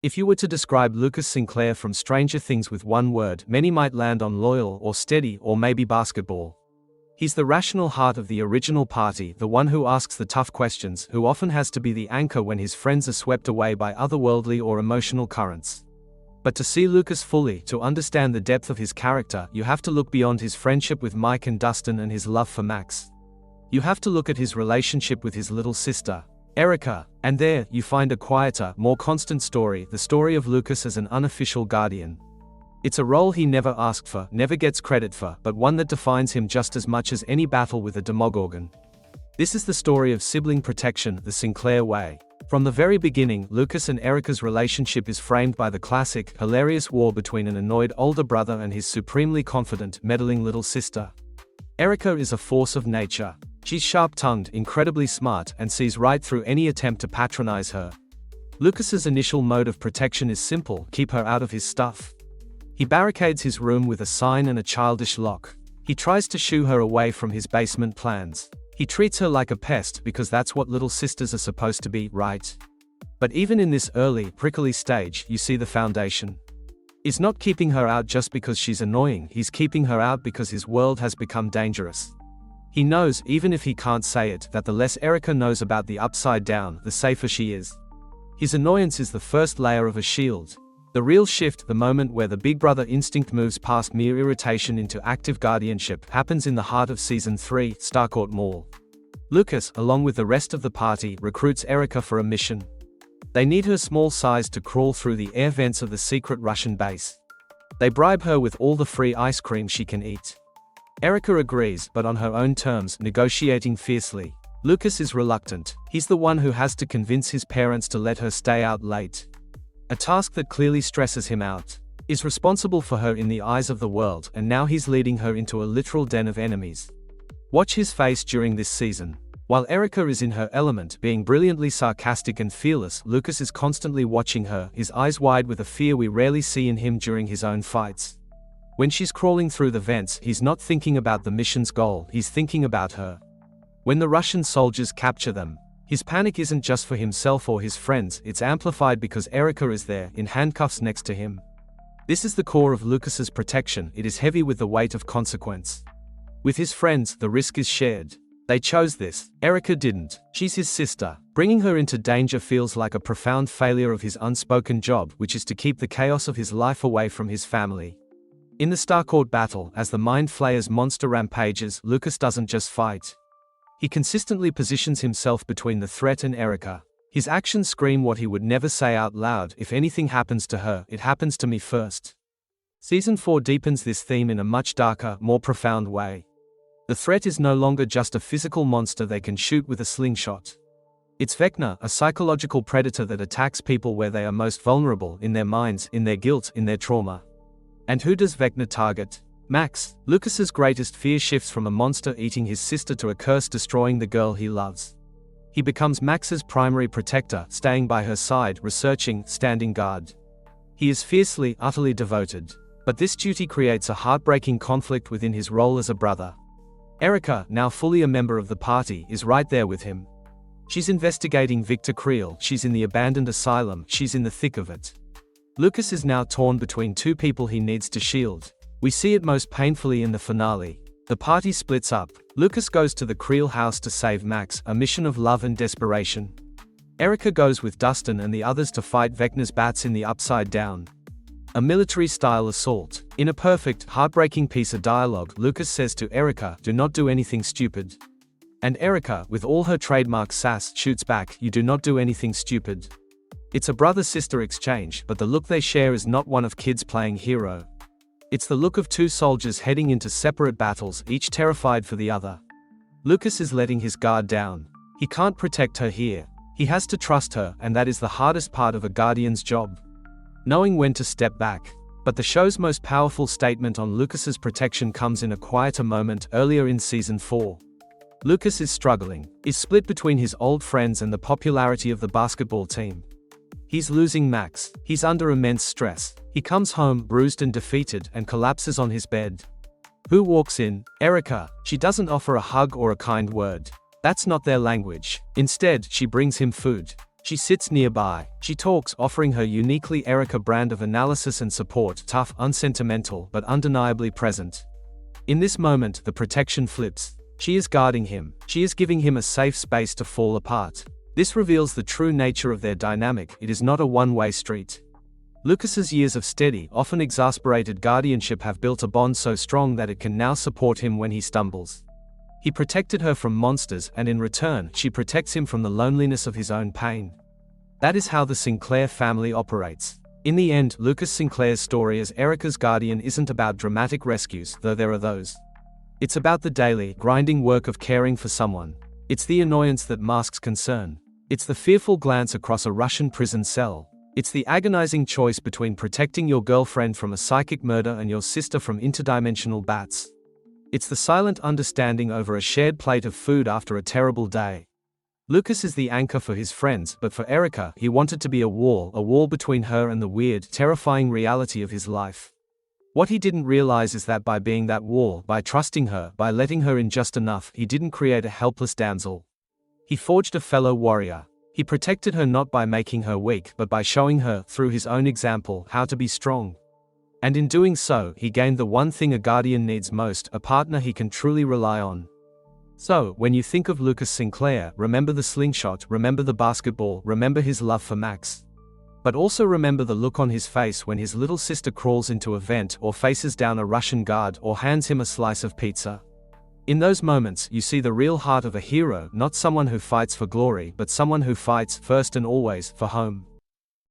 If you were to describe Lucas Sinclair from Stranger Things with one word, many might land on loyal or steady or maybe basketball. He's the rational heart of the original party, the one who asks the tough questions, who often has to be the anchor when his friends are swept away by otherworldly or emotional currents. But to see Lucas fully, to understand the depth of his character, you have to look beyond his friendship with Mike and Dustin and his love for Max. You have to look at his relationship with his little sister, Erica, and there, you find a quieter, more constant story, the story of Lucas as an unofficial guardian. It's a role he never asked for, never gets credit for, but one that defines him just as much as any battle with a Demogorgon. This is the story of sibling protection, the Sinclair way. From the very beginning, Lucas and Erica's relationship is framed by the classic, hilarious war between an annoyed older brother and his supremely confident, meddling little sister. Erica is a force of nature. She's sharp-tongued, incredibly smart, and sees right through any attempt to patronize her. Lucas's initial mode of protection is simple: keep her out of his stuff. He barricades his room with a sign and a childish lock. He tries to shoo her away from his basement plans. He treats her like a pest because that's what little sisters are supposed to be, right? But even in this early, prickly stage, you see the foundation. He's not keeping her out just because she's annoying, he's keeping her out because his world has become dangerous. He knows, even if he can't say it, that the less Erica knows about the Upside Down, the safer she is. His annoyance is the first layer of a shield. The real shift, the moment where the big brother instinct moves past mere irritation into active guardianship, happens in the heart of Season 3, Starcourt Mall. Lucas, along with the rest of the party, recruits Erica for a mission. They need her small size to crawl through the air vents of the secret Russian base. They bribe her with all the free ice cream she can eat. Erica agrees, but on her own terms, negotiating fiercely. Lucas is reluctant. He's the one who has to convince his parents to let her stay out late. A task that clearly stresses him out. Is responsible for her in the eyes of the world, and now he's leading her into a literal den of enemies. Watch his face during this season. While Erica is in her element, being brilliantly sarcastic and fearless, Lucas is constantly watching her, his eyes wide with a fear we rarely see in him during his own fights. When she's crawling through the vents, he's not thinking about the mission's goal, he's thinking about her. When the Russian soldiers capture them, his panic isn't just for himself or his friends, it's amplified because Erica is there, in handcuffs next to him. This is the core of Lucas's protection, it is heavy with the weight of consequence. With his friends, the risk is shared. They chose this. Erica didn't. She's his sister. Bringing her into danger feels like a profound failure of his unspoken job, which is to keep the chaos of his life away from his family. In the Starcourt battle, as the Mind Flayer's monster rampages, Lucas doesn't just fight. He consistently positions himself between the threat and Erica. His actions scream what he would never say out loud: if anything happens to her, it happens to me first. Season 4 deepens this theme in a much darker, more profound way. The threat is no longer just a physical monster they can shoot with a slingshot. It's Vecna, a psychological predator that attacks people where they are most vulnerable, in their minds, in their guilt, in their trauma. And who does Vecna target? Max. Lucas's greatest fear shifts from a monster eating his sister to a curse destroying the girl he loves. He becomes Max's primary protector, staying by her side, researching, standing guard. He is fiercely, utterly devoted. But this duty creates a heartbreaking conflict within his role as a brother. Erica, now fully a member of the party, is right there with him. She's investigating Victor Creel, she's in the abandoned asylum, she's in the thick of it. Lucas is now torn between two people he needs to shield. We see it most painfully in the finale. The party splits up. Lucas goes to the Creel house to save Max, a mission of love and desperation. Erica goes with Dustin and the others to fight Vecna's bats in the Upside Down. A military-style assault. In a perfect, heartbreaking piece of dialogue, Lucas says to Erica, "Do not do anything stupid." And Erica, with all her trademark sass, shoots back, "You do not do anything stupid." It's a brother-sister exchange, but the look they share is not one of kids playing hero. It's the look of two soldiers heading into separate battles, each terrified for the other. Lucas is letting his guard down. He can't protect her here. He has to trust her, and that is the hardest part of a guardian's job. Knowing when to step back. But the show's most powerful statement on Lucas's protection comes in a quieter moment earlier in Season 4. Lucas is struggling, is split between his old friends and the popularity of the basketball team. He's losing Max. He's under immense stress. He comes home, bruised and defeated, and collapses on his bed. Who walks in? Erica. She doesn't offer a hug or a kind word. That's not their language. Instead, she brings him food. She sits nearby. She talks, offering her uniquely Erica brand of analysis and support, tough, unsentimental, but undeniably present. In this moment, the protection flips. She is guarding him. She is giving him a safe space to fall apart. This reveals the true nature of their dynamic. It is not a one-way street. Lucas's years of steady, often exasperated guardianship have built a bond so strong that it can now support him when he stumbles. He protected her from monsters, and in return, she protects him from the loneliness of his own pain. That is how the Sinclair family operates. In the end, Lucas Sinclair's story as Erica's guardian isn't about dramatic rescues, though there are those. It's about the daily, grinding work of caring for someone. It's the annoyance that masks concern. It's the fearful glance across a Russian prison cell. It's the agonizing choice between protecting your girlfriend from a psychic murder and your sister from interdimensional bats. It's the silent understanding over a shared plate of food after a terrible day. Lucas is the anchor for his friends, but for Erica, he wanted to be a wall between her and the weird, terrifying reality of his life. What he didn't realize is that by being that wall, by trusting her, by letting her in just enough, he didn't create a helpless damsel. He forged a fellow warrior. He protected her not by making her weak, but by showing her, through his own example, how to be strong. And in doing so, he gained the one thing a guardian needs most, a partner he can truly rely on. So, when you think of Lucas Sinclair, remember the slingshot, remember the basketball, remember his love for Max. But also remember the look on his face when his little sister crawls into a vent, or faces down a Russian guard, or hands him a slice of pizza. In those moments, you see the real heart of a hero, not someone who fights for glory, but someone who fights, first and always, for home.